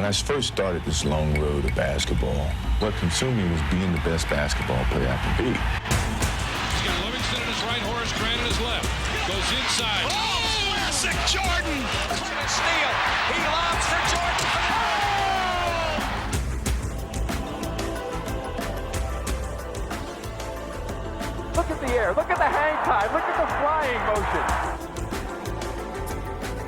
When I first started this long road of basketball, what consumed me was being the best basketball player I can be. He's got Livingston in his right, Horace Grant in his left. Goes inside. Oh, classic Jordan! Steal. He lobs for Jordan. Look at the air. Look at the hang time. Look at the flying motion.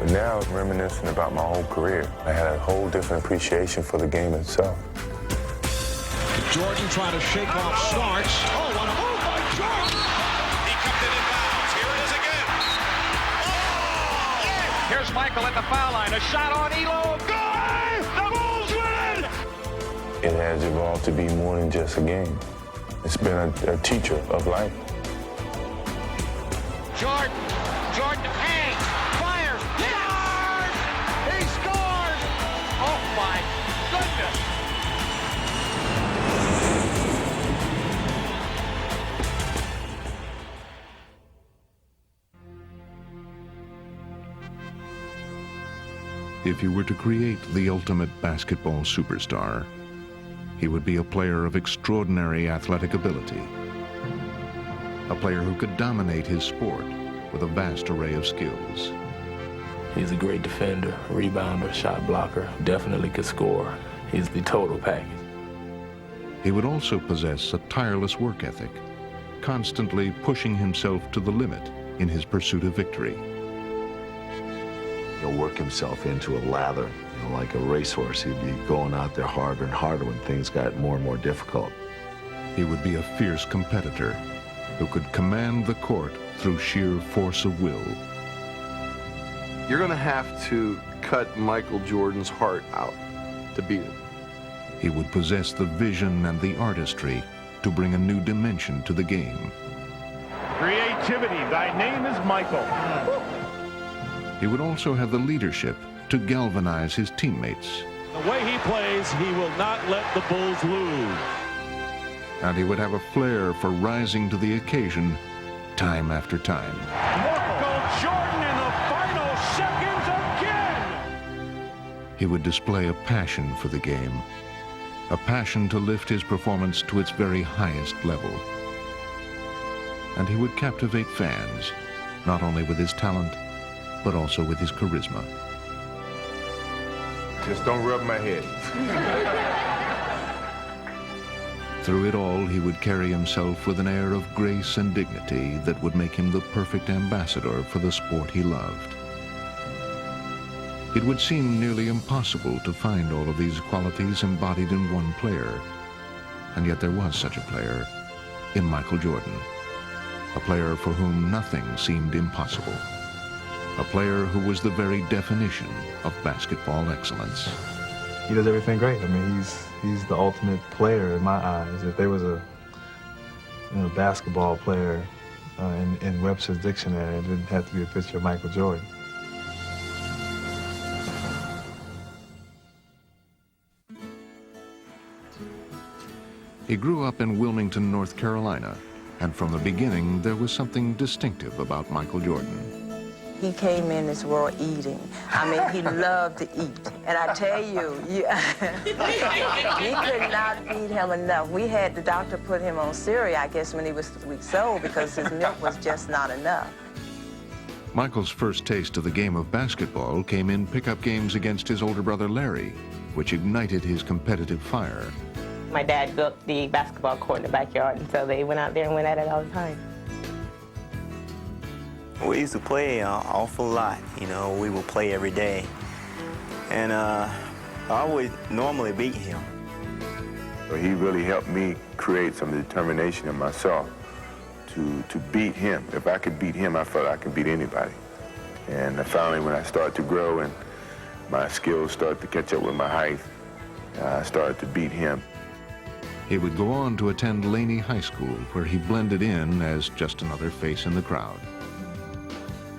But now it's reminiscing about my whole career. I had a whole different appreciation for the game itself. Jordan trying to shake off Starks. Oh, what a move by Jordan! He kept it in bounds. Here it is again. Oh! Here's Michael at the foul line. A shot on Elo. Good! The Bulls win! It has evolved to be more than just a game. It's been a teacher of life. Jordan hangs, fires, scores! He scores! Oh my goodness! If you were to create the ultimate basketball superstar, he would be a player of extraordinary athletic ability, a player who could dominate his sport with a vast array of skills. He's a great defender, rebounder, shot blocker, definitely could score. He's the total package. He would also possess a tireless work ethic, constantly pushing himself to the limit in his pursuit of victory. He'll work himself into a lather, like a racehorse. He'd be going out there harder and harder when things got more and more difficult. He would be a fierce competitor who could command the court through sheer force of will. You're going to have to cut Michael Jordan's heart out to beat him. He would possess the vision and the artistry to bring a new dimension to the game. Creativity. Thy name is Michael. He would also have the leadership to galvanize his teammates. The way he plays, he will not let the Bulls lose. And he would have a flair for rising to the occasion time after time. Michael Jordan in the final seconds again! He would display a passion for the game, a passion to lift his performance to its very highest level. And he would captivate fans, not only with his talent, but also with his charisma. Just don't rub my head. Through it all, he would carry himself with an air of grace and dignity that would make him the perfect ambassador for the sport he loved. It would seem nearly impossible to find all of these qualities embodied in one player, and yet there was such a player in Michael Jordan, a player for whom nothing seemed impossible, a player who was the very definition of basketball excellence. He does everything great. I mean, he's the ultimate player in my eyes. If there was a basketball player in Webster's dictionary, it didn't have to be a picture of Michael Jordan. He grew up in Wilmington, North Carolina, and from the beginning there was something distinctive about Michael Jordan. He came in this world eating. I mean, he loved to eat. And I tell you, we could not feed him enough. We had the doctor put him on cereal, I guess, when he was 3 weeks old because his milk was just not enough. Michael's first taste of the game of basketball came in pickup games against his older brother Larry, which ignited his competitive fire. My dad built the basketball court in the backyard, and so they went out there and went at it all the time. We used to play an awful lot, we would play every day. And I always normally beat him. He really helped me create some determination in myself to beat him. If I could beat him, I felt I could beat anybody. And finally, when I started to grow and my skills started to catch up with my height, I started to beat him. He would go on to attend Laney High School, where he blended in as just another face in the crowd.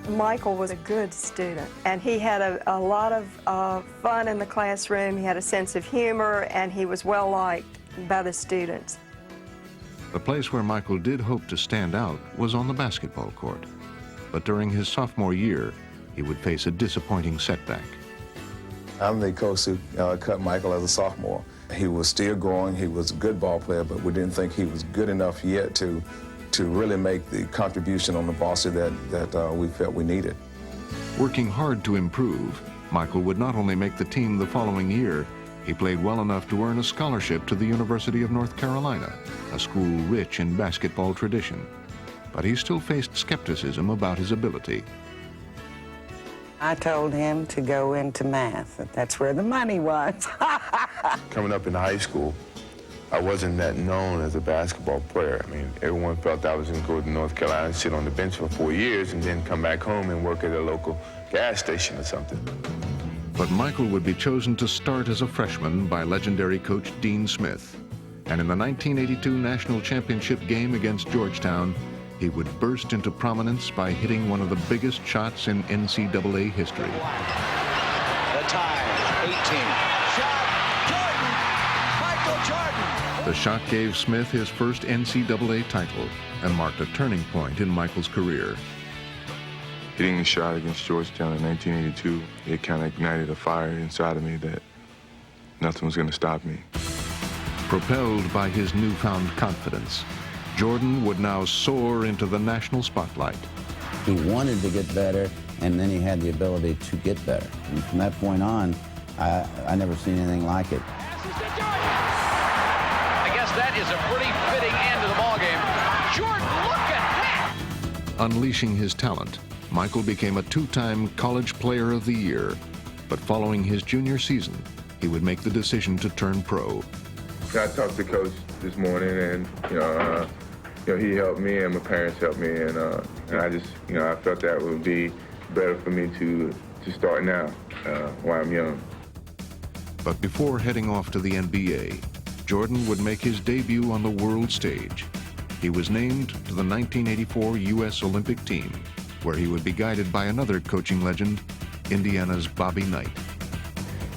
Michael was a good student, and he had a lot of fun in the classroom. He had a sense of humor, and he was well liked by the students. The place where Michael did hope to stand out was on the basketball court. But during his sophomore year, he would face a disappointing setback. I'm the coach who cut Michael as a sophomore. He was still growing. He was a good ball player, but we didn't think he was good enough yet to really make the contribution on the varsity that we felt we needed. Working hard to improve, Michael would not only make the team the following year, he played well enough to earn a scholarship to the University of North Carolina, a school rich in basketball tradition. But he still faced skepticism about his ability. I told him to go into math. That's where the money was. Coming up in high school, I wasn't that known as a basketball player. I mean, everyone felt I was going to go to North Carolina and sit on the bench for 4 years and then come back home and work at a local gas station or something. But Michael would be chosen to start as a freshman by legendary coach Dean Smith. And in the 1982 National Championship game against Georgetown, he would burst into prominence by hitting one of the biggest shots in NCAA history. The tie, 18. The shot gave Smith his first NCAA title and marked a turning point in Michael's career. Hitting the shot against Georgetown in 1982, it kind of ignited a fire inside of me that nothing was going to stop me. Propelled by his newfound confidence, Jordan would now soar into the national spotlight. He wanted to get better, and then he had the ability to get better. And from that point on, I never seen anything like it. That is a pretty fitting end to the ballgame. Jordan, look at that! Unleashing his talent, Michael became a two-time College Player of the Year. But following his junior season, he would make the decision to turn pro. I talked to Coach this morning, and he helped me, and my parents helped me, and I just, I felt that would be better for me to start now while I'm young. But before heading off to the NBA, Jordan would make his debut on the world stage. He was named to the 1984 U.S. Olympic team, where he would be guided by another coaching legend, Indiana's Bobby Knight.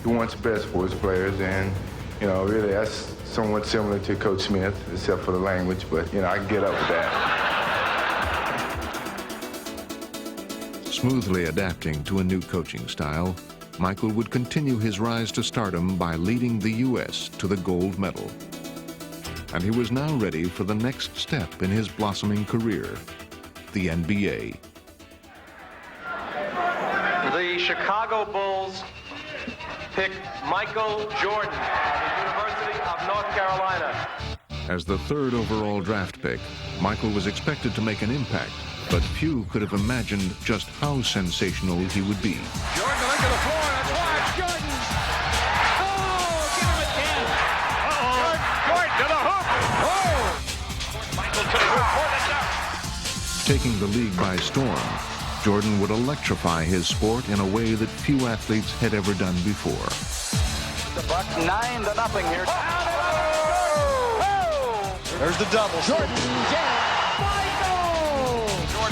He wants best for his players, and, really that's somewhat similar to Coach Smith, except for the language, but, I can get up with that. Smoothly adapting to a new coaching style, Michael would continue his rise to stardom by leading the U.S. to the gold medal. And he was now ready for the next step in his blossoming career, the NBA. The Chicago Bulls pick Michael Jordan of the University of North Carolina. As the third overall draft pick, Michael was expected to make an impact, but few could have imagined just how sensational he would be. Jordan to the floor. That's why it's Jordan. Oh, give him again. Jordan to the hoop. Oh. Michael to the hoop. Pour this out. Taking the league by storm, Jordan would electrify his sport in a way that few athletes had ever done before. The Bucks 9-0 here. There's the double. Jordan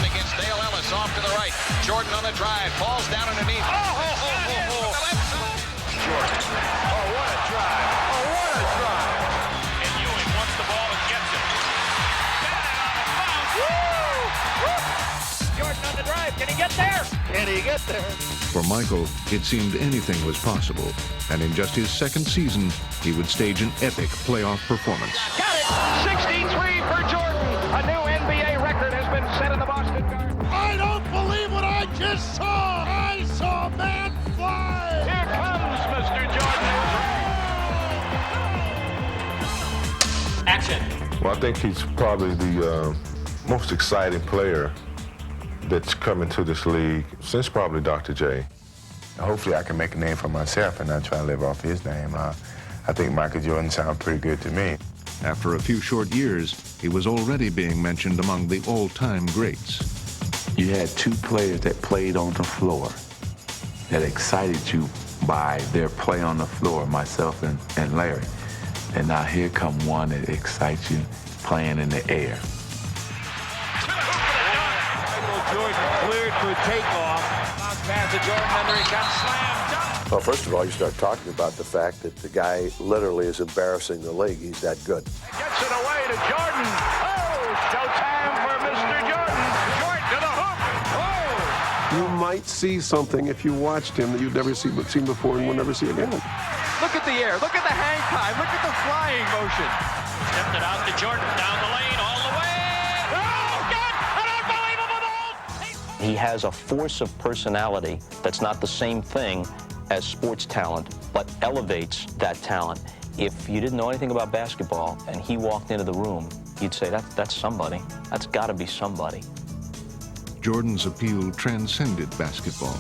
against Dale Ellis off to the right. Jordan on the drive, falls down underneath. Jordan. Oh, what a drive. Oh, what a drive. And Ewing wants the ball and gets it. Jordan on the drive. Can he get there? Can he get there? For Michael, it seemed anything was possible, and in just his second season, he would stage an epic playoff performance. Got it! 63 for Jordan. A new NBA record has been set in the Boston Garden. I don't believe what I just saw. I saw a man fly. Here comes Mr. Jordan. Action. Well, I think he's probably the most exciting player that's coming to this league since probably Dr. J. Hopefully I can make a name for myself and not try to live off his name. I think Michael Jordan sounds pretty good to me. After a few short years, he was already being mentioned among the all-time greats. You had two players that played on the floor that excited you by their play on the floor, myself and Larry. And now here come one that excites you playing in the air. Jordan cleared for takeoff. Bounce pass to Jordan, under he comes, slam dunk. Well, first of all, you start talking about the fact that the guy literally is embarrassing the league. He's that good. Gets it away to Jordan. Oh, showtime for Mr. Jordan. Jordan to the hoop. Oh! You might see something if you watched him that you'd never seen before and will never see again. Look at the air. Look at the hang time. Look at the flying motion. Stepped it out to Jordan. Down the lane, all the way. Oh, good! An unbelievable ball! He has a force of personality that's not the same thing as sports talent, but elevates that talent. If you didn't know anything about basketball and he walked into the room, you'd say, that's somebody. That's got to be somebody. Jordan's appeal transcended basketball.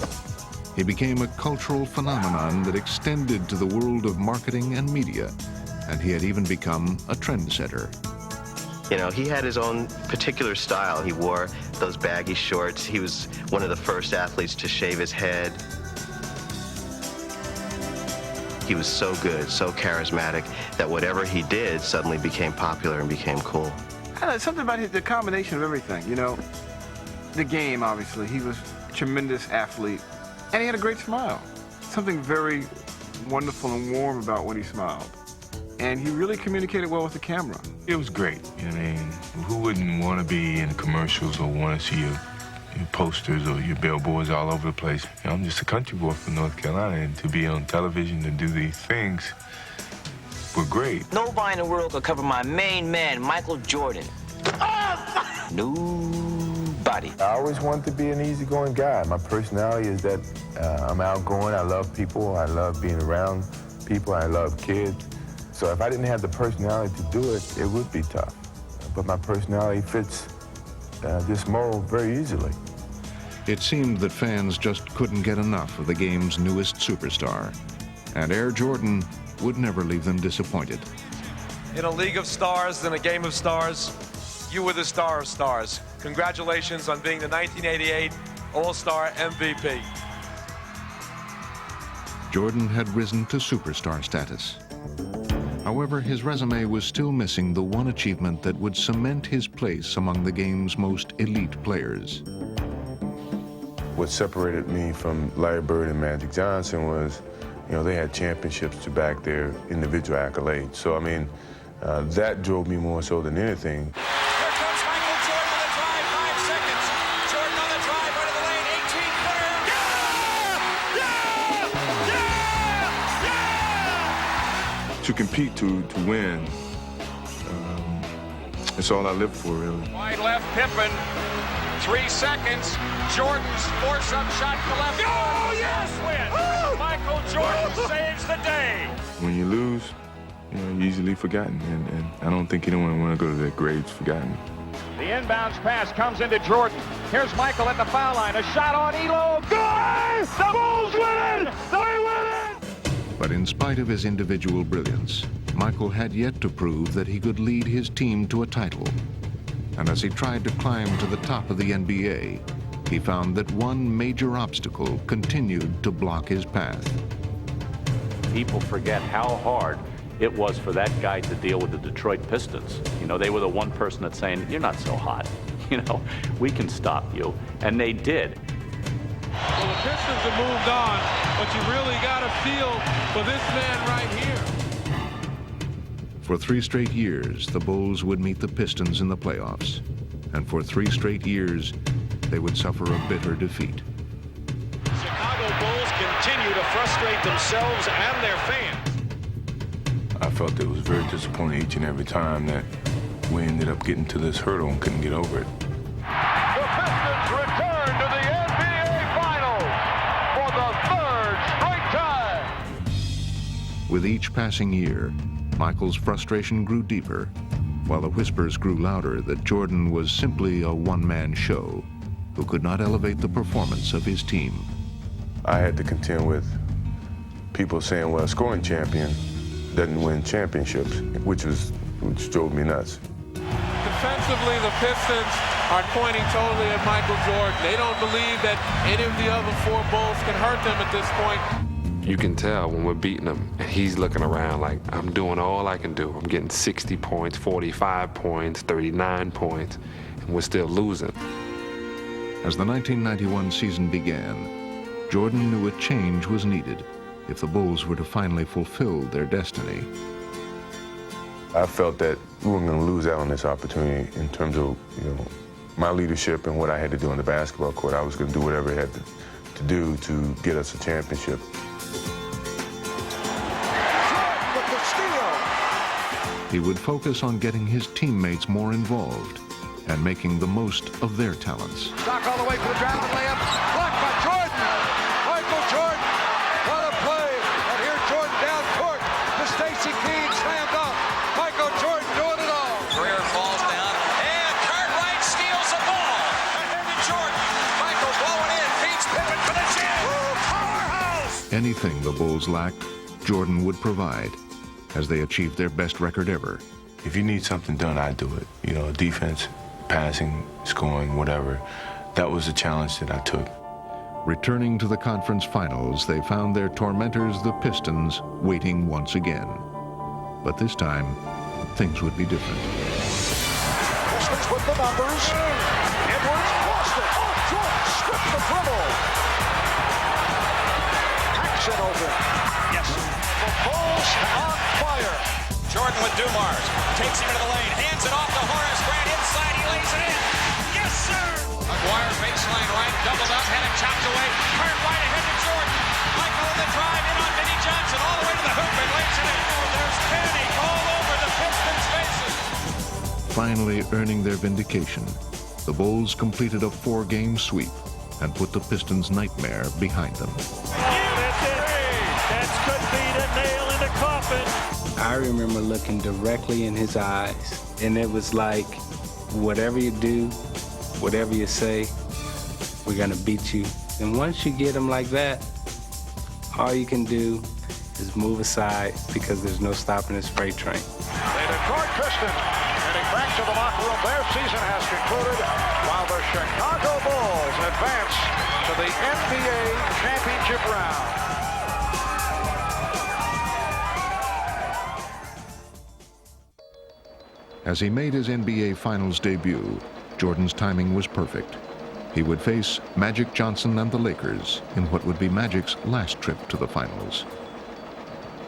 He became a cultural phenomenon that extended to the world of marketing and media, and he had even become a trendsetter. You know, he had his own particular style. He wore those baggy shorts. He was one of the first athletes to shave his head. He was so good, so charismatic, that whatever he did suddenly became popular and became cool. I don't know, something about the combination of everything, you know. The game, obviously. He was a tremendous athlete. And he had a great smile. Something very wonderful and warm about when he smiled. And he really communicated well with the camera. It was great. I mean, who wouldn't want to be in commercials or want to see your posters or your billboards all over the place? You know, I'm just a country boy from North Carolina, and to be on television and do these things were great. Nobody in the world could cover my main man, Michael Jordan. Nobody. I always wanted to be an easygoing guy. My personality is that I'm outgoing. I love people. I love being around people. I love kids. So if I didn't have the personality to do it, it would be tough. But my personality fits this mold very easily. It seemed that fans just couldn't get enough of the game's newest superstar, and Air Jordan would never leave them disappointed. In a league of stars and a game of stars, you were the star of stars. Congratulations on being the 1988 All-Star MVP. Jordan had risen to superstar status. However, his resume was still missing the one achievement that would cement his place among the game's most elite players. What separated me from Larry Bird and Magic Johnson was, you know, they had championships to back their individual accolades. So, I mean, that drove me more so than anything. To compete, to win, it's all I live for, really. Wide left, Pippen. 3 seconds. Jordan's force-up shot to left. Oh, yes! Win. Michael Jordan saves the day. When you lose, you know, you're easily forgotten, and I don't think anyone want to go to their graves forgotten. The inbounds pass comes into Jordan. Here's Michael at the foul line. A shot on Elo. Good! The Bulls win it! They win it! But in spite of his individual brilliance, Michael had yet to prove that he could lead his team to a title. And as he tried to climb to the top of the NBA, he found that one major obstacle continued to block his path. People forget how hard it was for that guy to deal with the Detroit Pistons. You know, they were the one person that's saying, you're not so hot. You know, we can stop you. And they did. Well, the Pistons have moved on, but you really got a feel for this man right here. For 3 straight years, the Bulls would meet the Pistons in the playoffs. And for 3 straight years, they would suffer a bitter defeat. Chicago Bulls continue to frustrate themselves and their fans. I felt it was very disappointing each and every time that we ended up getting to this hurdle and couldn't get over it. The Pistons return to the NBA Finals for the 3rd straight time. With each passing year, Michael's frustration grew deeper, while the whispers grew louder that Jordan was simply a one-man show who could not elevate the performance of his team. I had to contend with people saying, well, a scoring champion doesn't win championships, which drove me nuts. Defensively, the Pistons are pointing totally at Michael Jordan. They don't believe that any of the other 4 Bulls can hurt them at this point. You can tell when we're beating him, and he's looking around like, I'm doing all I can do. I'm getting 60 points, 45 points, 39 points, and we're still losing. As the 1991 season began, Jordan knew a change was needed if the Bulls were to finally fulfill their destiny. I felt that we weren't going to lose out on this opportunity in terms of, you know, my leadership and what I had to do on the basketball court. I was going to do whatever it had to do to get us a championship. With the steal. He would focus on getting his teammates more involved and making the most of their talents. Stock all the way for the driving layup. Blocked by Jordan. Michael Jordan. What a play. And here Jordan down court. The Stacey Keene slammed up. Michael Jordan doing it all. Greer falls down. And Cartwright steals the ball. Ahead to Jordan. Michael blowing in. Feeds Pippen for the jam. Powerhouse. Anything the Bulls lacked, Jordan would provide as they achieved their best record ever. If you need something done, I do it. You know, defense, passing, scoring, whatever. That was the challenge that I took. Returning to the conference finals, they found their tormentors, the Pistons, waiting once again. But this time, things would be different. Pistons with the numbers. Edwards lost it. Oh, Jordan stripped the dribble. Paxson open. Yes. The Bulls on fire. Jordan with Dumars. Takes him into the lane. Hands it off to Horace Grant. Inside, he lays it in. Yes, sir. McGuire baseline right. Doubled up. Had it chopped away. Cartwright ahead to Jordan. Michael in the drive. In on Vinnie Johnson. All the way to the hoop and lays it in. There's panic all over the Pistons' faces. Finally earning their vindication, the Bulls completed a 4-game sweep and put the Pistons' nightmare behind them. That could be the nail in the coffin. I remember looking directly in his eyes, and it was like, whatever you do, whatever you say, we're gonna beat you. And once you get him like that, all you can do is move aside because there's no stopping his freight train. The Detroit Pistons heading back to the locker room. Their season has concluded while the Chicago Bulls advance to the NBA championship round. As he made his NBA Finals debut, Jordan's timing was perfect. He would face Magic Johnson and the Lakers in what would be Magic's last trip to the finals.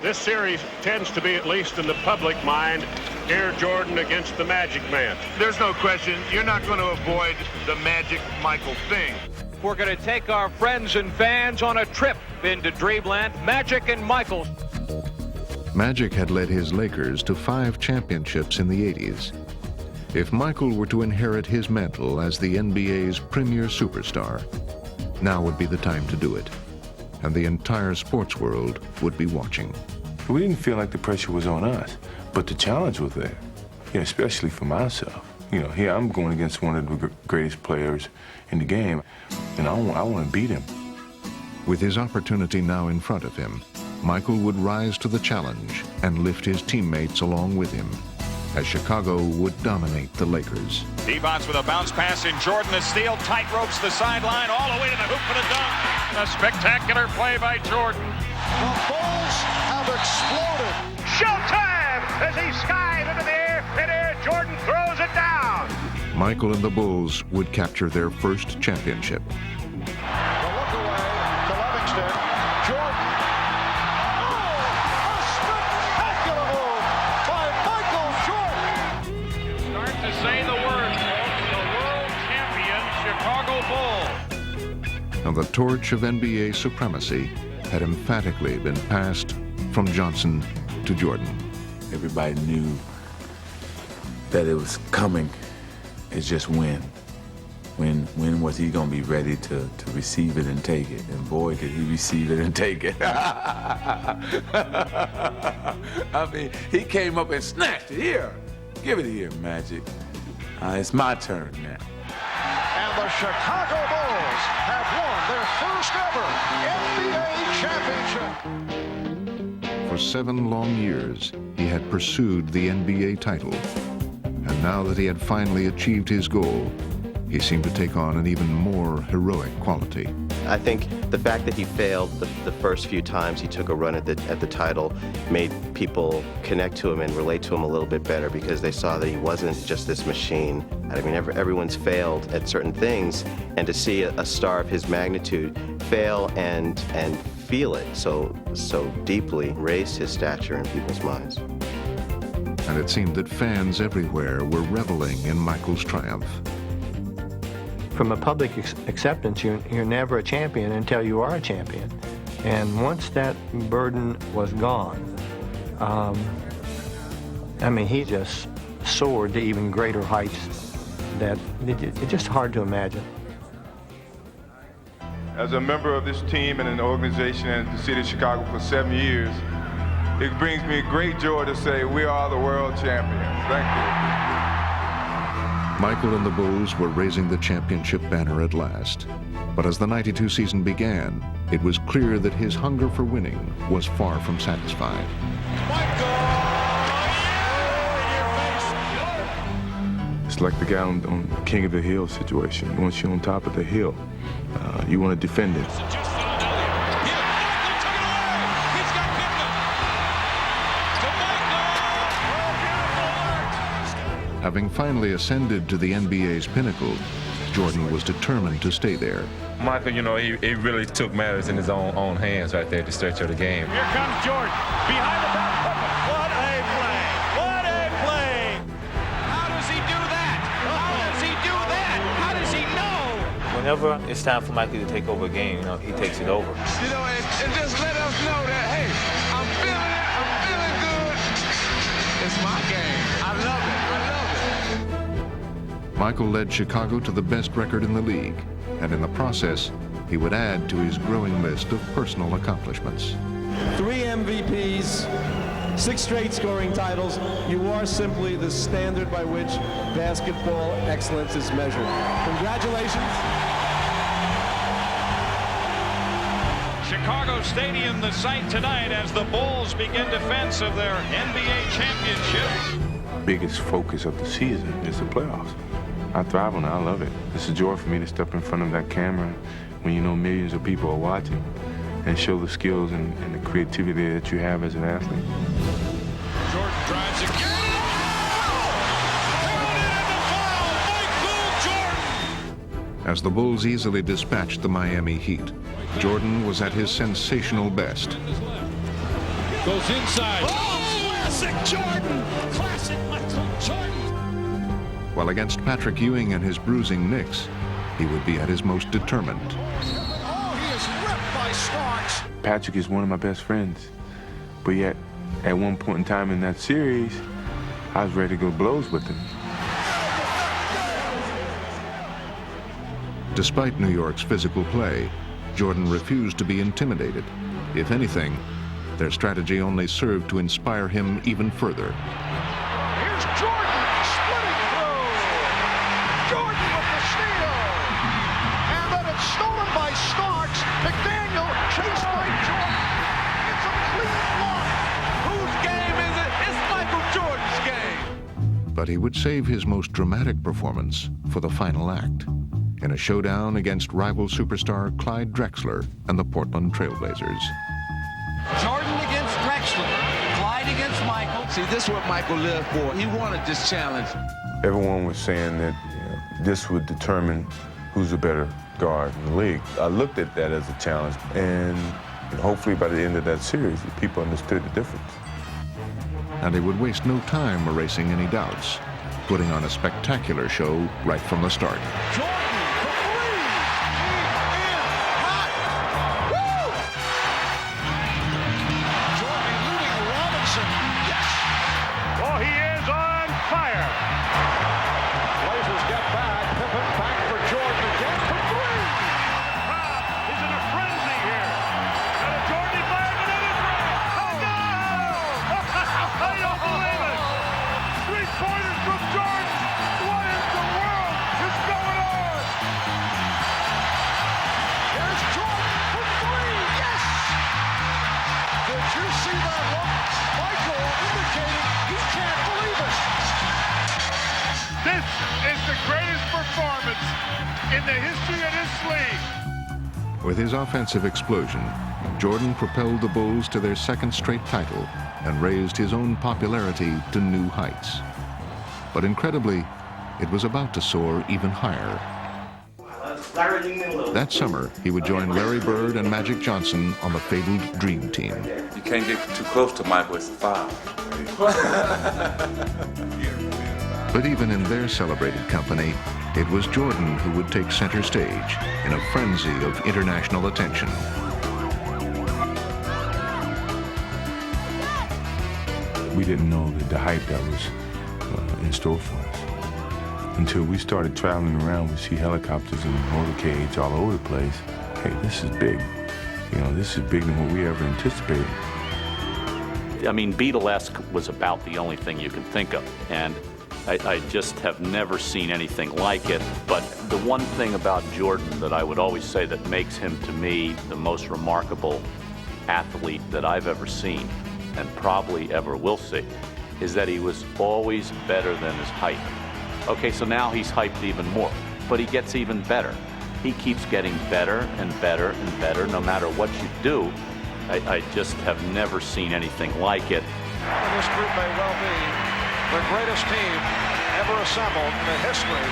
This series tends to be, at least in the public mind, Air Jordan against the Magic Man. There's no question, you're not going to avoid the Magic Michael thing. We're going to take our friends and fans on a trip into Dreamland. Magic and Michael. Magic had led his Lakers to 5 championships in the 80s. If Michael were to inherit his mantle as the NBA's premier superstar, now would be the time to do it. And the entire sports world would be watching. We didn't feel like the pressure was on us, but the challenge was there, especially for myself. Here I'm going against one of the greatest players in the game, and I want to beat him. With his opportunity now in front of him, Michael would rise to the challenge and lift his teammates along with him, as Chicago would dominate the Lakers. Devon's with a bounce pass in Jordan. The steal, tight ropes the sideline, all the way to the hoop for the dunk. A spectacular play by Jordan. The Bulls have exploded. Showtime as he skies into the air. Midair, Jordan throws it down. Michael and the Bulls would capture their first championship. The look away to Livingston. Jordan. Oh, a spectacular move by Michael Jordan. Start to say the words, the world champion Chicago Bulls. Now the torch of NBA supremacy had emphatically been passed from Johnson to Jordan. Everybody knew that it was coming. It's just when. When was he going to be ready to receive it and take it? And boy, did he receive it and take it. I mean, he came up and snatched it. Here, give it here, Magic. It's my turn now. And the Chicago Bulls have won their first ever NBA championship. For 7 long years, he had pursued the NBA title. And now that he had finally achieved his goal, he seemed to take on an even more heroic quality. I think the fact that he failed the first few times he took a run at the title made people connect to him and relate to him a little bit better because they saw that he wasn't just this machine. I mean, everyone's failed at certain things, and to see a star of his magnitude fail and feel it so deeply raised his stature in people's minds. And it seemed that fans everywhere were reveling in Michael's triumph. from a public acceptance, you're never a champion until you are a champion. And once that burden was gone, I mean, he just soared to even greater heights that it's just hard to imagine. As a member of this team and an organization in the city of Chicago for 7 years, it brings me great joy to say we are the world champions. Thank you. Michael and the Bulls were raising the championship banner at last. But as the '92 season began, it was clear that his hunger for winning was far from satisfied. It's like the guy on King of the Hill situation. Once you're on top of the hill, you want to defend it. Having finally ascended to the NBA's pinnacle, Jordan was determined to stay there. Michael, you know, he really took matters in his own hands right there at the stretch of the game. Here comes Jordan. Behind the back. What a play. What a play. How does he do that? How does he do that? How does he know? Whenever it's time for Michael to take over a game, you know, he takes it over. You know, and just let us know that, hey, I'm feeling it. I'm feeling good. It's my game. I love it. I love it. Michael led Chicago to the best record in the league, and in the process, he would add to his growing list of personal accomplishments. 3 MVPs, 6 straight scoring titles. You are simply the standard by which basketball excellence is measured. Congratulations. Chicago Stadium, the site tonight as the Bulls begin defense of their NBA championship. Biggest focus of the season is the playoffs. I thrive on it. I love it. It's a joy for me to step in front of that camera when you know millions of people are watching and show the skills and the creativity that you have as an athlete. Jordan drives again. As the Bulls easily dispatched the Miami Heat, Jordan was at his sensational best. Goes inside. Oh, classic Jordan. Classic Michael Jordan. While against Patrick Ewing and his bruising Knicks, he would be at his most determined. Oh, he is ripped by Starks. Patrick is one of my best friends, but yet at one point in time in that series, I was ready to go blows with him. Despite New York's physical play, Jordan refused to be intimidated. If anything, their strategy only served to inspire him even further. Here's Jordan splitting through. Jordan with the steal. And then it's stolen by Starks. McDaniel chased by Jordan. It's a clean block. Whose game is it? It's Michael Jordan's game. But he would save his most dramatic performance for the final act, in a showdown against rival superstar Clyde Drexler and the Portland Trailblazers. Jordan against Drexler. Clyde against Michael. See, this is what Michael lived for. He wanted this challenge. Everyone was saying that this would determine who's a better guard in the league. I looked at that as a challenge, and hopefully by the end of that series, people understood the difference. And he would waste no time erasing any doubts, putting on a spectacular show right from the start. Oh, he is on fire. Blazers get back. Pippen back for Jordan again for three. Crowd is in a frenzy here. And a Jordan environment in his right. Oh, no! I don't believe it. 3-pointers from Jordan. What in the world is going on? Here's Jordan for three. Yes! Did you see that look? Michael indicating he can't believe it. This is the greatest performance in the history of this league. With his offensive explosion, Jordan propelled the Bulls to their second straight title and raised his own popularity to new heights. But incredibly, it was about to soar even higher. That summer, he would join Larry Bird and Magic Johnson on the fabled Dream Team. You can't get too close to Michael, it's a foul. But even in their celebrated company, it was Jordan who would take center stage in a frenzy of international attention. We didn't know the hype that was in store for us. Until we started traveling around, we see helicopters and motorcades all over the place. Hey, this is big. You know, this is bigger than what we ever anticipated. I mean, Beatlesque was about the only thing you can think of, and I just have never seen anything like it. But the one thing about Jordan that I would always say that makes him, to me, the most remarkable athlete that I've ever seen, and probably ever will see, is that he was always better than his height. Okay, so now he's hyped even more, but he gets even better. He keeps getting better and better and better no matter what you do. I just have never seen anything like it. And this group may well be the greatest team ever assembled in the history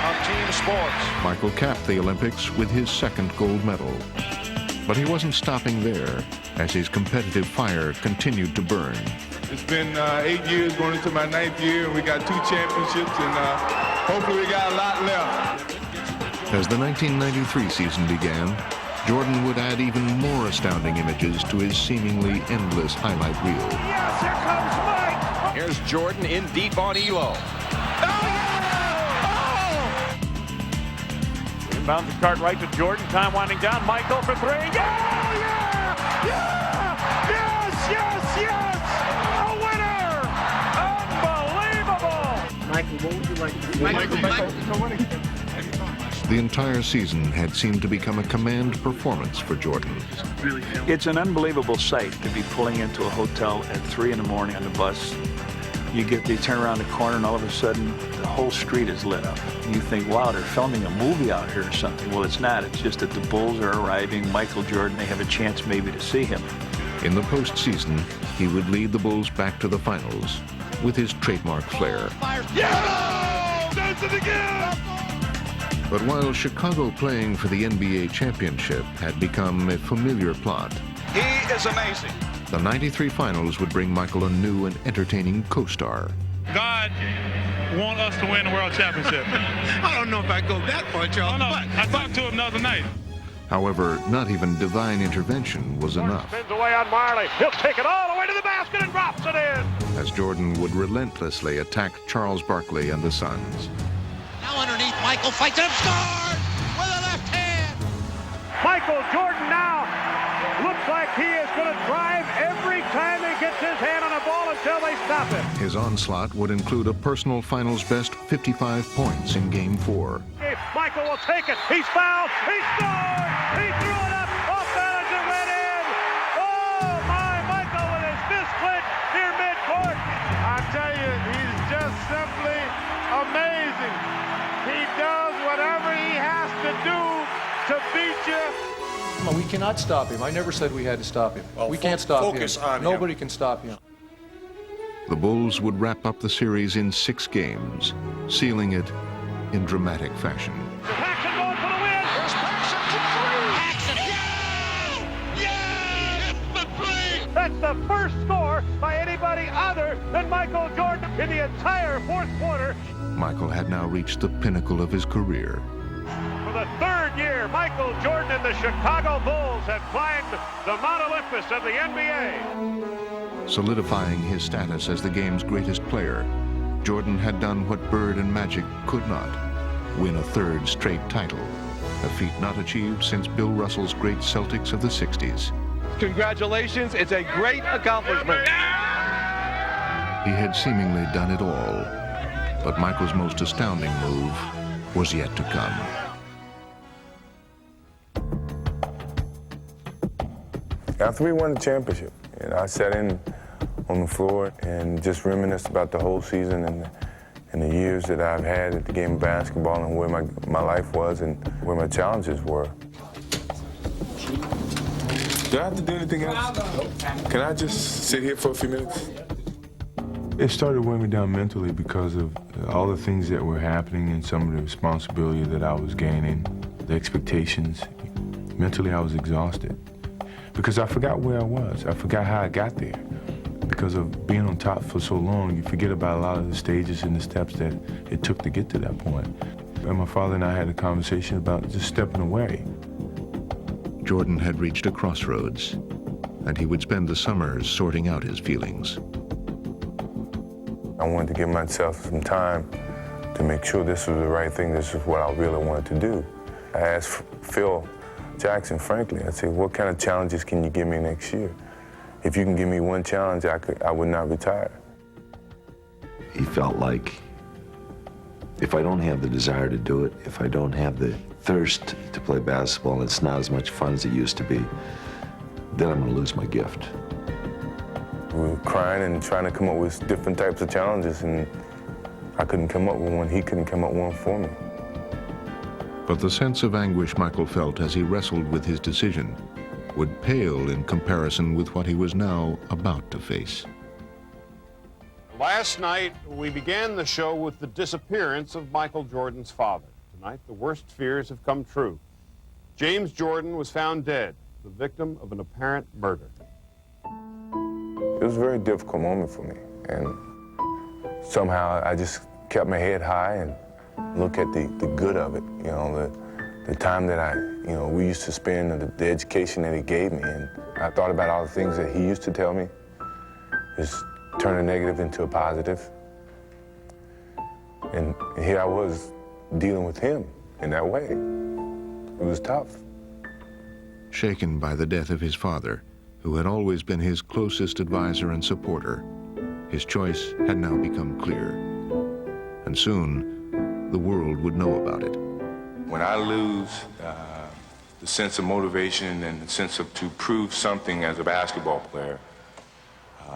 of team sports. Michael capped the Olympics with his second gold medal. But he wasn't stopping there, as his competitive fire continued to burn. It's been 8 years going into my 9th year, and we got 2 championships, and hopefully we got a lot left. As the 1993 season began, Jordan would add even more astounding images to his seemingly endless highlight reel. Yes, here comes Mike. Here's Jordan in deep on Elo. Inbounds the cart right to Jordan. Time winding down. Michael for 3. Yeah! Yeah! Yeah! Yes! Yes! Yes! A winner! Unbelievable! Michael, what would you like to do? Michael. The entire season had seemed to become a command performance for Jordan. It's an unbelievable sight to be pulling into a hotel at 3 in the morning on the bus. You turn around the corner and all of a sudden the whole street is lit up. And you think, wow, they're filming a movie out here or something. Well, it's not. It's just that the Bulls are arriving. Michael Jordan, they have a chance maybe to see him. In the postseason, he would lead the Bulls back to the finals with his trademark flair. Yeah! Does it again! But while Chicago playing for the NBA championship had become a familiar plot, He is amazing. the 93 finals would bring Michael a new and entertaining co-star. God want us to win the world championship. I don't know if I go that far, Charles. No, I talked to him the other night. However, not even divine intervention was enough, Spins away on Marley. He'll take it all the way to the basket and drops it in. as Jordan would relentlessly attack Charles Barkley and the Suns. Now underneath, Michael fights it up, scores with a left hand. Michael Jordan now looks like he is going to drive every time he gets his hand on a ball until they stop him. His onslaught would include a personal finals best 55 points in Game 4. Michael will take it. He's fouled. He scored. He threw it up. Off balance. It went in. Oh, my. Michael with his fist clenched near midcourt. I tell you, he's just simply amazing. He does whatever he has to do to beat you. We cannot stop him. I never said we had to stop him. Well, we can't stop him. focus on him. Nobody can stop him. The Bulls would wrap up the series in 6 games, sealing it in dramatic fashion. Paxson going for the win. Here's Paxson for 3. Paxson. Yeah! The 3. That's the first score by anybody other than Michael Jordan in the entire fourth quarter. Michael had now reached the pinnacle of his career. For the 3rd year, Michael Jordan and the Chicago Bulls have climbed the Mount Olympus of the NBA. Solidifying his status as the game's greatest player, Jordan had done what Bird and Magic could not, win a 3rd straight title, a feat not achieved since Bill Russell's great Celtics of the 60s. Congratulations, it's a great accomplishment. He had seemingly done it all, but Michael's most astounding move was yet to come. After we won the championship, I sat in on the floor and just reminisced about the whole season and the years that I've had at the game of basketball and where my life was and where my challenges were. Do I have to do anything else? Can I just sit here for a few minutes? It started weighing me down mentally because of all the things that were happening and some of the responsibility that I was gaining, the expectations. Mentally, I was exhausted because I forgot where I was. I forgot how I got there. because of being on top for so long, you forget about a lot of the stages and the steps that it took to get to that point. And my father and I had a conversation about just stepping away. Jordan had reached a crossroads, and he would spend the summers sorting out his feelings. I wanted to give myself some time to make sure this was the right thing, this is what I really wanted to do. I asked Phil Jackson, frankly, I said, what kind of challenges can you give me next year? If you can give me one challenge, I would not retire. He felt like if I don't have the desire to do it, if I don't have the thirst to play basketball, and it's not as much fun as it used to be, then I'm going to lose my gift. We were crying and trying to come up with different types of challenges, and I couldn't come up with one. He couldn't come up with one for me. But the sense of anguish Michael felt as he wrestled with his decision would pale in comparison with what he was now about to face. Last night, we began the show with the disappearance of Michael Jordan's father. Tonight, the worst fears have come true. James Jordan was found dead, the victim of an apparent murder. It was a very difficult moment for me, and somehow I just kept my head high and looked at the good of it, you know, the time that we used to spend, and the education that he gave me, and I thought about all the things that he used to tell me, just turn a negative into a positive, and here I was dealing with him in that way. It was tough. Shaken by the death of his father, who had always been his closest advisor and supporter, his choice had now become clear. And soon, the world would know about it. When I lose the sense of motivation and the sense of to prove something as a basketball player,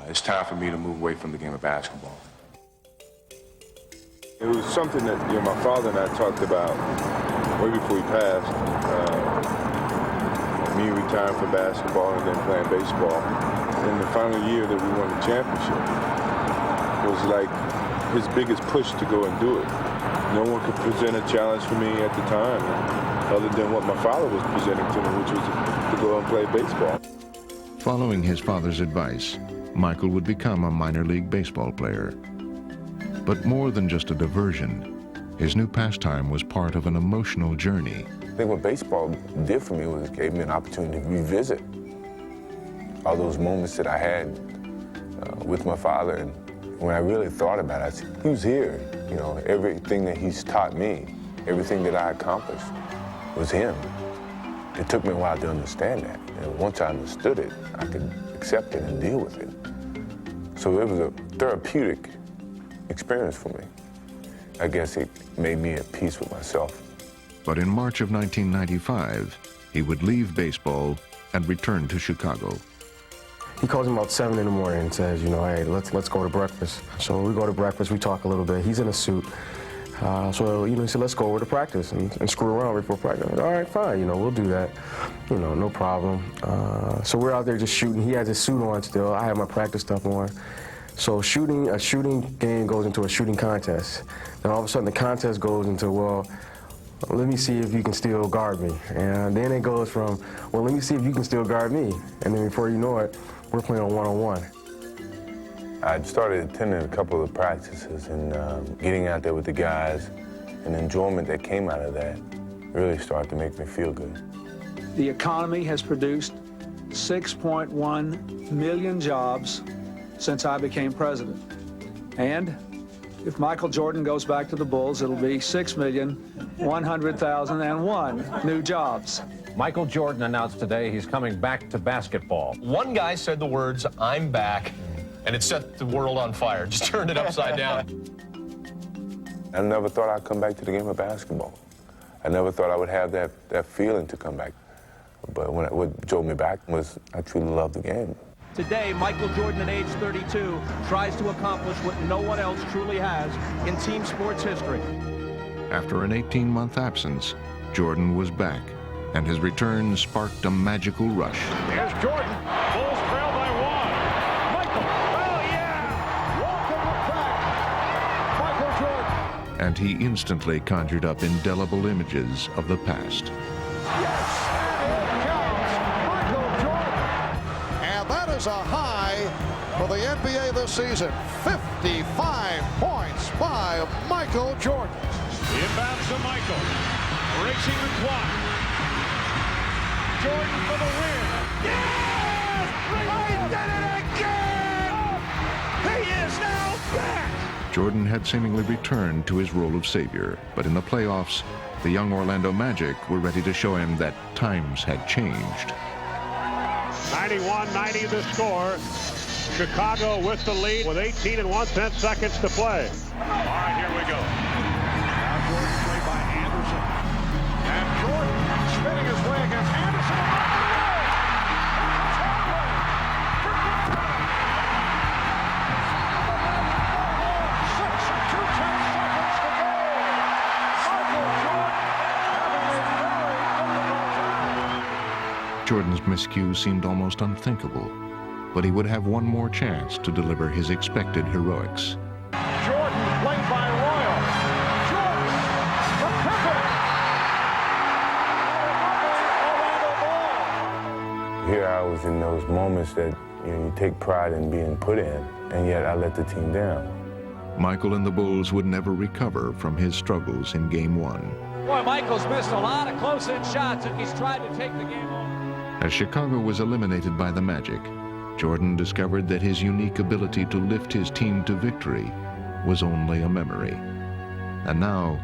it's time for me to move away from the game of basketball. It was something that my father and I talked about way before he passed. Me retiring from basketball and then playing baseball. In the final year that we won the championship was like his biggest push to go and do it. No one could present a challenge for me at the time other than what my father was presenting to me, which was to go and play baseball. Following his father's advice, Michael would become a minor league baseball player. But more than just a diversion, his new pastime was part of an emotional journey. I think what baseball did for me was it gave me an opportunity to revisit all those moments that I had with my father. And when I really thought about it, I said, he was here. You know, everything that he's taught me, everything that I accomplished was him. It took me a while to understand that. And once I understood it, I could accept it and deal with it. So it was a therapeutic experience for me. I guess it made me at peace with myself. But in March of 1995, he would leave baseball and return to Chicago. He calls him about 7 in the morning and says, hey, let's go to breakfast. So we go to breakfast, we talk a little bit. He's in a suit. So he said, let's go over to practice and screw around before practice. All right, fine, we'll do that. No problem. So we're out there just shooting. He has his suit on still. I have my practice stuff on. So a shooting game goes into a shooting contest. Then all of a sudden the contest goes into, well, let me see if you can still guard me. And then it goes from, well, let me see if you can still guard me. And then before you know it, we're playing on one-on-one. I started attending a couple of practices and getting out there with the guys, and the enjoyment that came out of that really started to make me feel good. The economy has produced 6.1 million jobs since I became president. And if Michael Jordan goes back to the Bulls, it'll be 6,100,001 new jobs. Michael Jordan announced today he's coming back to basketball. One guy said the words, "I'm back," and it set the world on fire, just turned it upside down. I never thought I'd come back to the game of basketball. I never thought I would have that feeling to come back. But what drove me back was I truly loved the game. Today, Michael Jordan at age 32 tries to accomplish what no one else truly has in team sports history. After an 18-month absence, Jordan was back, and his return sparked a magical rush. Here's Jordan. Bulls trail by 1. Michael, oh yeah! Welcome back, Michael Jordan. And he instantly conjured up indelible images of the past. A high for the NBA this season. 55 points by Michael Jordan. Inbounds to Michael. Racing the clock. Jordan for the win. Yes! He did it again! He is now back! Jordan had seemingly returned to his role of savior, but in the playoffs, the young Orlando Magic were ready to show him that times had changed. 91-90 the score. Chicago with the lead with 18 and 1/10 seconds to play. All right, here we go. Now Jordan played by Anderson. And Jordan spinning his way against Anderson. Jordan's miscue seemed almost unthinkable, but he would have one more chance to deliver his expected heroics. Jordan played by Royal. Jordan from Pippen. Here I was in those moments that you take pride in being put in, and yet I let the team down. Michael and the Bulls would never recover from his struggles in Game 1. Boy, Michael's missed a lot of close-in shots, and he's tried to take the game on. As Chicago was eliminated by the Magic, Jordan discovered that his unique ability to lift his team to victory was only a memory. And now,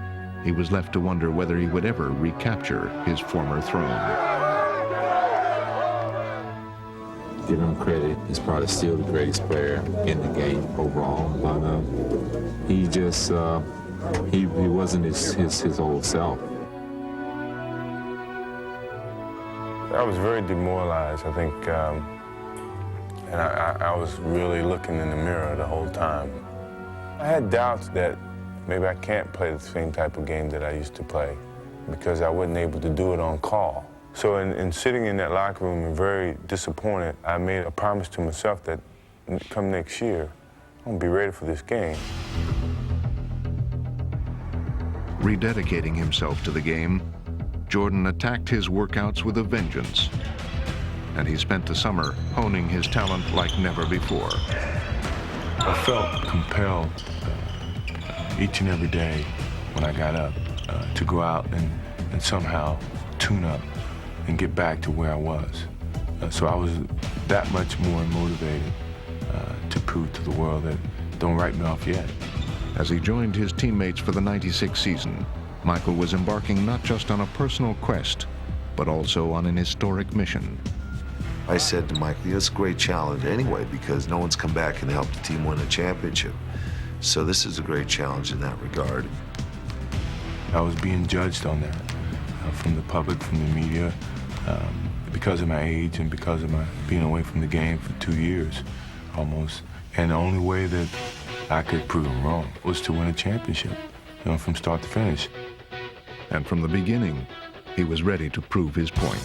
he was left to wonder whether he would ever recapture his former throne. Give him credit. He's probably still the greatest player in the game overall, but he just he wasn't his old self. I was very demoralized, I think, and I was really looking in the mirror the whole time. I had doubts that maybe I can't play the same type of game that I used to play because I wasn't able to do it on call. So in sitting in that locker room and very disappointed, I made a promise to myself that come next year, I'm gonna be ready for this game. Rededicating himself to the game, Jordan attacked his workouts with a vengeance, and he spent the summer honing his talent like never before. I felt compelled each and every day when I got up to go out and somehow tune up and get back to where I was. So I was that much more motivated to prove to the world that don't write me off yet. As he joined his teammates for the '96 season, Michael was embarking not just on a personal quest, but also on an historic mission. I said to Michael, it's a great challenge anyway because no one's come back and helped the team win a championship. So this is a great challenge in that regard. I was being judged on that from the public, from the media, because of my age and because of my being away from the game for 2 years almost. And the only way that I could prove them wrong was to win a championship, from start to finish. And from the beginning, he was ready to prove his point.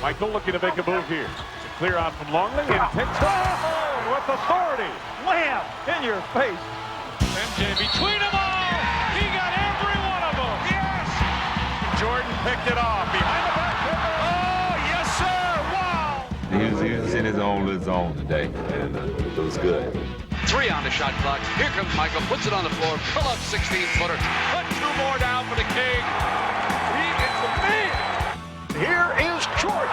Michael looking to make a move here. To clear out from Longley and picks up with authority. Wham! In your face. MJ between them all. He got every one of them. Yes! Jordan picked it off behind the back. Oh, yes, sir. Wow! He was in his own little zone today, and it was good. 3 on the shot clock. Here comes Michael, puts it on the floor, pull up 16-footer. Put 2 more down for the King. He is the man. Here is Jordan.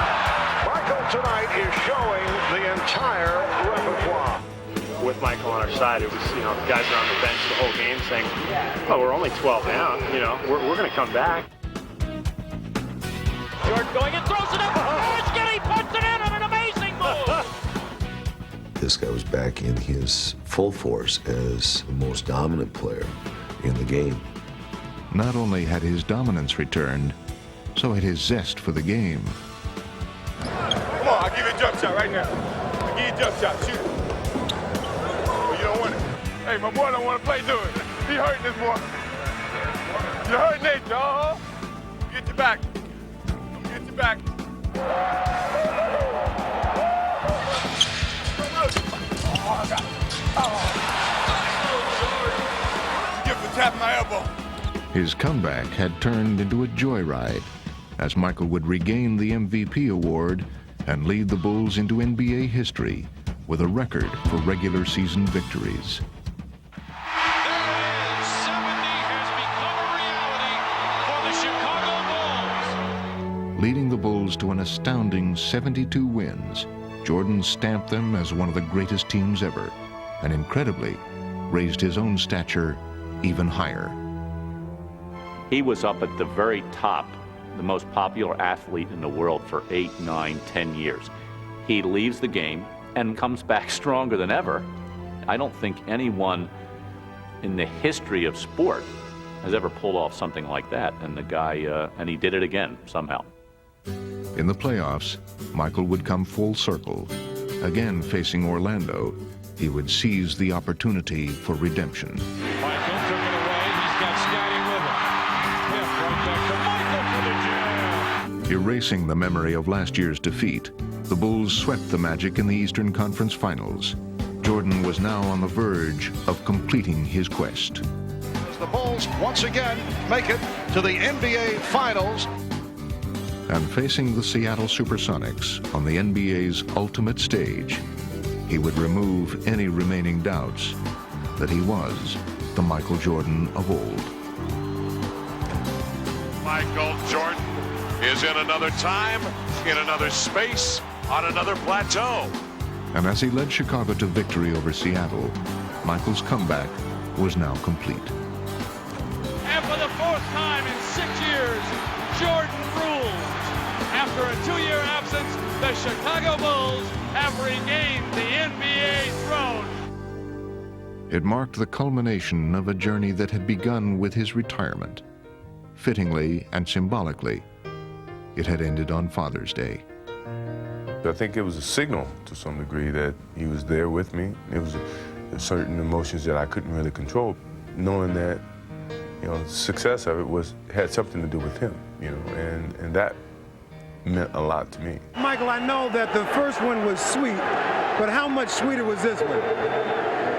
Michael tonight is showing the entire repertoire. With Michael on our side, it was, the guys are on the bench the whole game saying, oh, we're only 12 down, we're going to come back. Jordan going and throws it up. He puts it in on an amazing move. This guy was back in his full force as the most dominant player in the game. Not only had his dominance returned, so had his zest for the game. Come on, I'll give you a jump shot right now. I'll give you a jump shot, shoot it. Oh, you don't want it. Hey, my boy don't want to play, do it. He hurting this boy. You're hurting Nate, y'all. Get you back. Get you back. Tap my elbow. His comeback had turned into a joyride as Michael would regain the MVP award and lead the Bulls into NBA history with a record for regular season victories. Leading the Bulls to an astounding 72 wins, Jordan stamped them as one of the greatest teams ever, and incredibly, raised his own stature even higher. He was up at the very top, the most popular athlete in the world for 8, 9, 10 years. He leaves the game and comes back stronger than ever. I don't think anyone in the history of sport has ever pulled off something like that, and the guy, and he did it again somehow. In the playoffs, Michael would come full circle. Again facing Orlando, he would seize the opportunity for redemption. Michael took it away. He's got Scotty with him. Left right back to Michael for the jam. Erasing the memory of last year's defeat, the Bulls swept the Magic in the Eastern Conference Finals. Jordan was now on the verge of completing his quest. As the Bulls once again make it to the NBA Finals. And facing the Seattle Supersonics on the NBA's ultimate stage, he would remove any remaining doubts that he was the Michael Jordan of old. Michael Jordan is in another time, in another space, on another plateau. And as he led Chicago to victory over Seattle, Michael's comeback was now complete. And for the fourth time in 6 years, Jordan rules. After a 2-year absence, the Chicago Bulls have regained the NBA throne. It marked the culmination of a journey that had begun with his retirement. Fittingly and symbolically, it had ended on Father's Day. I think it was a signal to some degree that he was there with me. It was certain emotions that I couldn't really control, knowing that, you know, the success of it had something to do with him, you know, and that meant a lot to me. Michael, I know that the first one was sweet, but how much sweeter was this one?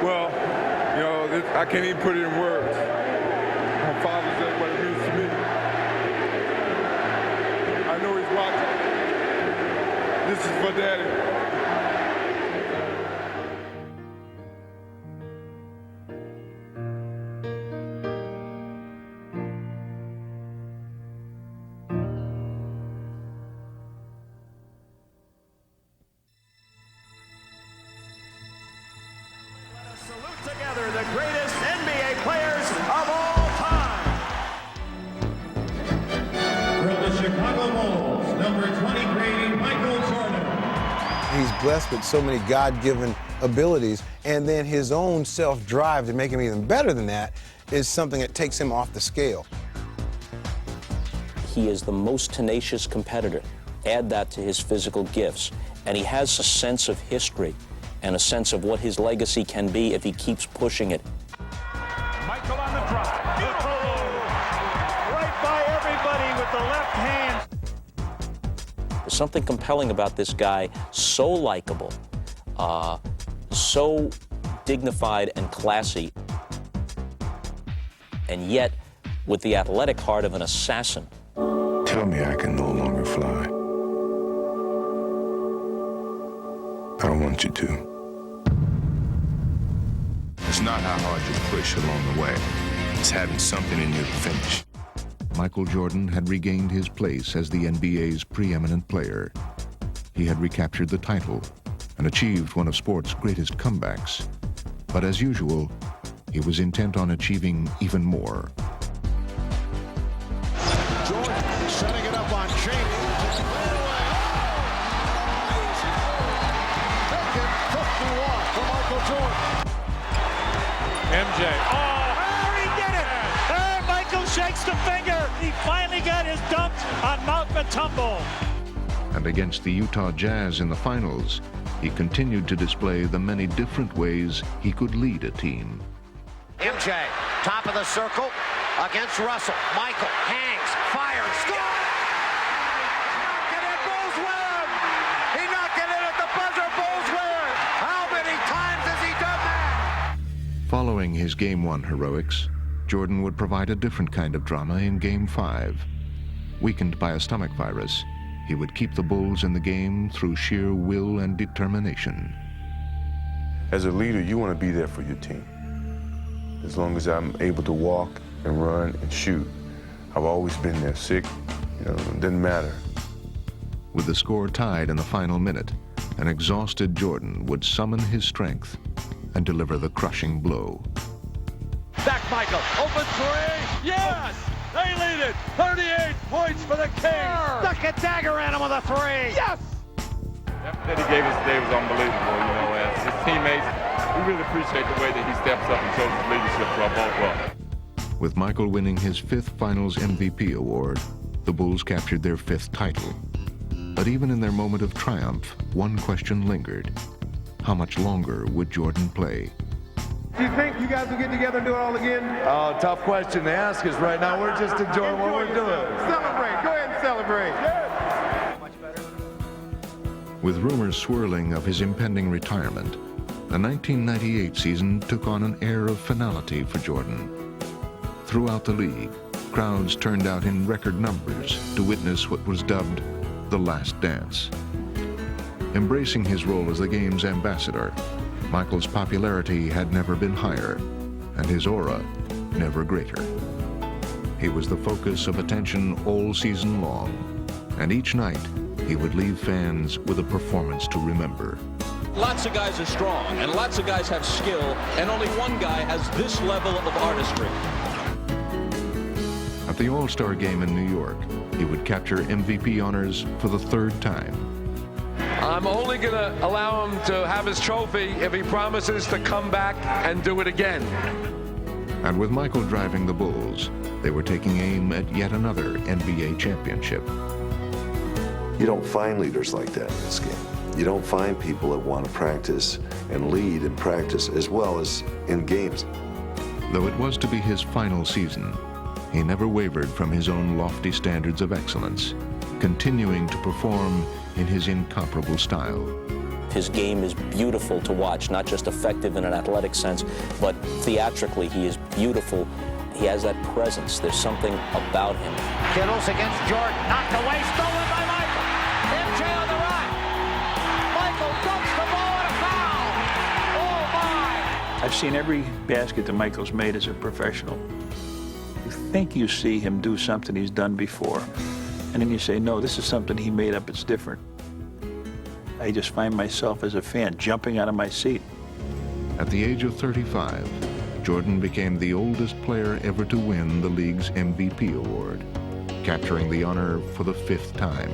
Well, you know, I can't even put it in words. My father said what it means to me. I know he's watching. This is for Daddy. Together, the greatest NBA players of all time. For the Chicago Bulls, number 23, Michael Jordan. He's blessed with so many God-given abilities, and then his own self-drive to make him even better than that is something that takes him off the scale. He is the most tenacious competitor. Add that to his physical gifts, and he has a sense of history and a sense of what his legacy can be if he keeps pushing it. Michael on the drive. Beautiful. Right by everybody with the left hand. There's something compelling about this guy, so likable, so dignified and classy, and yet with the athletic heart of an assassin. Tell me I can no longer fly. I don't want you to. It's not how hard you push along the way. It's having something in you to finish. Michael Jordan had regained his place as the NBA's preeminent player. He had recaptured the title and achieved one of sport's greatest comebacks. But as usual, he was intent on achieving even more. Jordan setting it up on Cheney. Taken 51 for Michael Jordan. MJ. Oh, he did it! There, Michael shakes the finger. He finally got his dunk on Mount Matumbo. And against the Utah Jazz in the finals, he continued to display the many different ways he could lead a team. MJ, top of the circle, against Russell. Michael hangs, fires, score! Knocked it in, Bulls win! He knocked it in at the buzzer, Bulls win! How many times has he done that? Following his Game 1 heroics, Jordan would provide a different kind of drama in Game 5. Weakened by a stomach virus, he would keep the Bulls in the game through sheer will and determination. As a leader, you want to be there for your team. As long as I'm able to walk and run and shoot, I've always been there. Sick, you know, it didn't matter. With the score tied in the final minute, an exhausted Jordan would summon his strength and deliver the crushing blow. Back Michael, open three, yes! They lead it, 38 points for the Kings. Stuck a dagger at him with a three, yes! The effort that he gave us today was unbelievable, you know, as his teammates, we really appreciate the way that he steps up and shows his leadership to our ball club. With Michael winning his 5th Finals MVP award, the Bulls captured their 5th title. But even in their moment of triumph, one question lingered. How much longer would Jordan play? Do you think you guys will get together and do it all again? Oh, tough question to ask us right now. We're just enjoying what we're doing. Celebrate. Go ahead and celebrate. With rumors swirling of his impending retirement, the 1998 season took on an air of finality for Jordan. Throughout the league, crowds turned out in record numbers to witness what was dubbed the last dance. Embracing his role as the game's ambassador, Michael's popularity had never been higher, and his aura never greater. He was the focus of attention all season long, and each night he would leave fans with a performance to remember. Lots of guys are strong, and lots of guys have skill, and only one guy has this level of artistry. At the All-Star game in New York, he would capture MVP honors for the 3rd time. I'm only going to allow him to have his trophy if he promises to come back and do it again. And with Michael driving the Bulls, they were taking aim at yet another NBA championship. You don't find leaders like that in this game. You don't find people that want to practice and lead in practice as well as in games. Though it was to be his final season, he never wavered from his own lofty standards of excellence, continuing to perform in his incomparable style. His game is beautiful to watch, not just effective in an athletic sense, but theatrically he is beautiful. He has that presence. There's something about him. Kittles against Jordan, knocked away, stolen by Michael. MJ on the right. Michael dumps the ball and a foul. Oh my! I've seen every basket that Michael's made as a professional. You think you see him do something he's done before, and then you say, no, this is something he made up, it's different. I just find myself as a fan jumping out of my seat. At the age of 35, Jordan became the oldest player ever to win the league's MVP award, capturing the honor for the 5th time.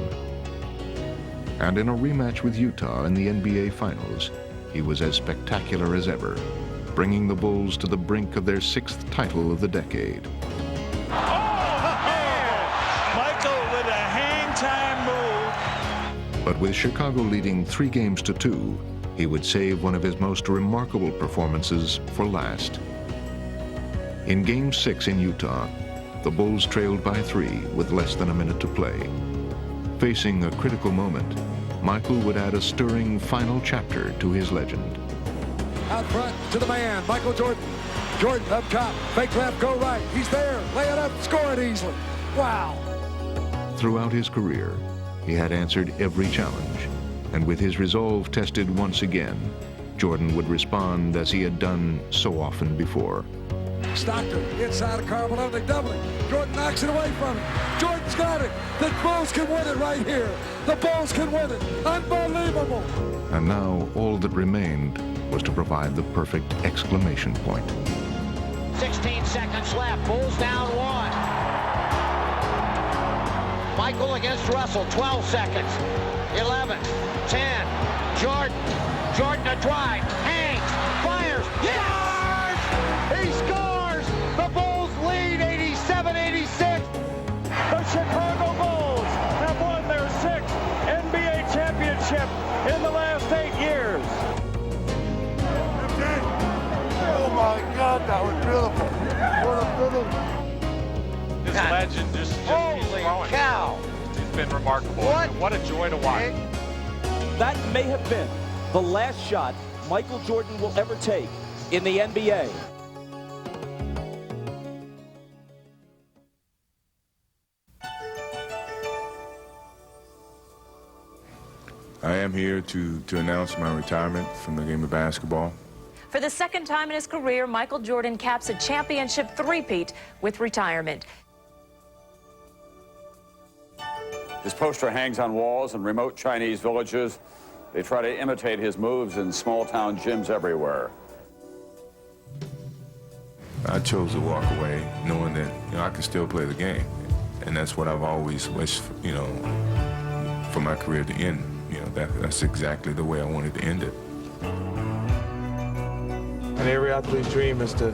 And in a rematch with Utah in the NBA Finals, he was as spectacular as ever, bringing the Bulls to the brink of their 6th title of the decade. But with Chicago leading 3 games to 2, he would save one of his most remarkable performances for last. In Game 6 in Utah, the Bulls trailed by 3 with less than a minute to play. Facing a critical moment, Michael would add a stirring final chapter to his legend. Out front to the man, Michael Jordan. Jordan up top, fake left, go right. He's there, lay it up, score it easily. Wow. Throughout his career, he had answered every challenge, and with his resolve tested once again, Jordan would respond as he had done so often before. Stockton inside of Carmelo, they double it. Jordan knocks it away from him. Jordan's got it. The Bulls can win it right here. The Bulls can win it. Unbelievable. And now all that remained was to provide the perfect exclamation point. 16 seconds left. Bulls down 1. Michael against Russell, 12 seconds. 11, 10, Jordan. Jordan a drive, hangs, fires, yes! He scores! The Bulls lead 87-86. The Chicago Bulls have won their 6th NBA championship in the last 8 years. Oh my God, that was beautiful. What a beautiful. This legend just holy cow! It's been remarkable. What a joy to watch. That may have been the last shot Michael Jordan will ever take in the NBA. I am here to announce my retirement from the game of basketball. For the second time in his career, Michael Jordan caps a championship three-peat with retirement. His poster hangs on walls in remote Chinese villages. They try to imitate his moves in small-town gyms everywhere. I chose to walk away knowing that, I can still play the game. And that's what I've always wished, for my career to end. That's exactly the way I wanted to end it. And every athlete's dream is to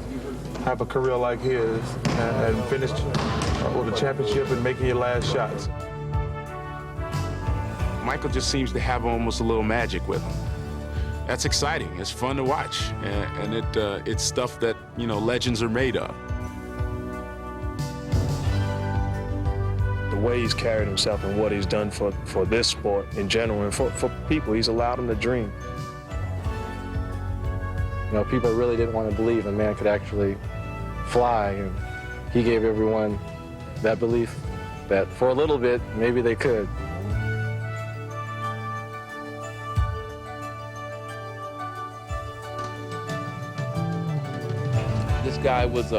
have a career like his and finish with a championship and making your last shots. Michael just seems to have almost a little magic with him. That's exciting. It's fun to watch, and it's stuff that legends are made of. The way he's carried himself and what he's done for this sport in general and for people, he's allowed them to dream. People really didn't want to believe a man could actually fly, and he gave everyone that belief that for a little bit, maybe they could. This guy was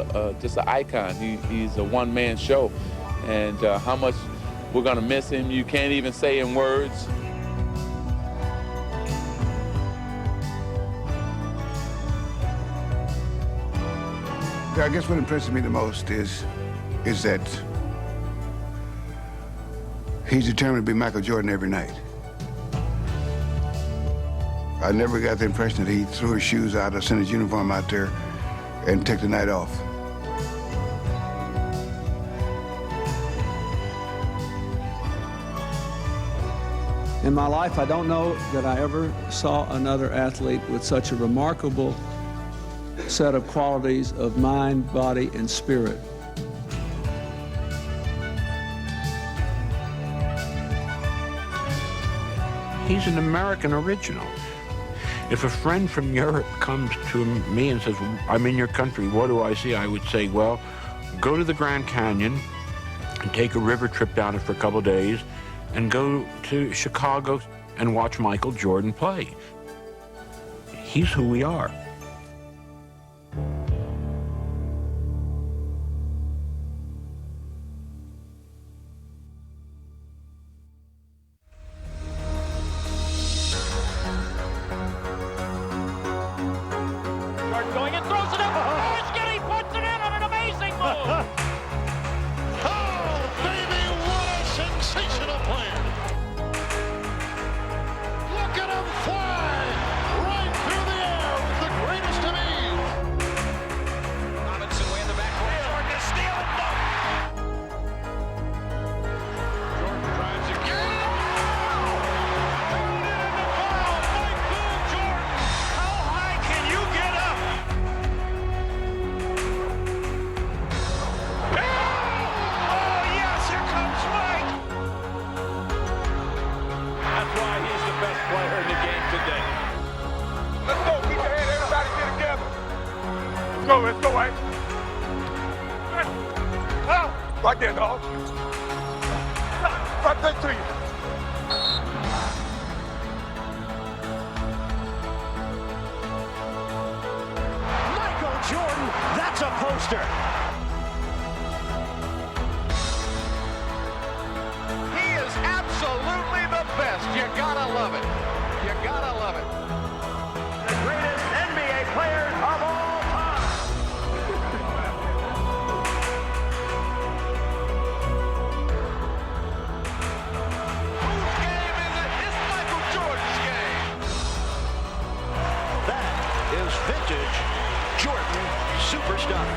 just an icon. He's a one-man show, and how much we're gonna miss him, you can't even say in words. I guess what impresses me the most is that he's determined to be Michael Jordan every night. I never got the impression that he threw his shoes out or sent his uniform out there and took the night off. In my life, I don't know that I ever saw another athlete with such a remarkable set of qualities of mind, body, and spirit. He's an American original. If a friend from Europe comes to me and says, I'm in your country, what do I see? I would say, well, go to the Grand Canyon and take a river trip down it for a couple of days and go to Chicago and watch Michael Jordan play. He's who we are. Going and throws it up. Oh, Skinny puts it in on an amazing move. Oh, baby, what a sensational player. Look at him fly right through the air with the greatest of ease. Robinson way in the back. Jordan to steal it. No. Jordan drives again. Michael Jordan. How high can you get up? Player in the game today. Let's go, keep your hand, everybody get together. Let's go, White. Right there, dog. Right there to you. Michael Jordan, that's a poster. He is absolutely the best. You gotta love it. You gotta love it. The greatest NBA player of all time. Whose game is it? It's Michael Jordan's game. That is vintage Jordan super stuff.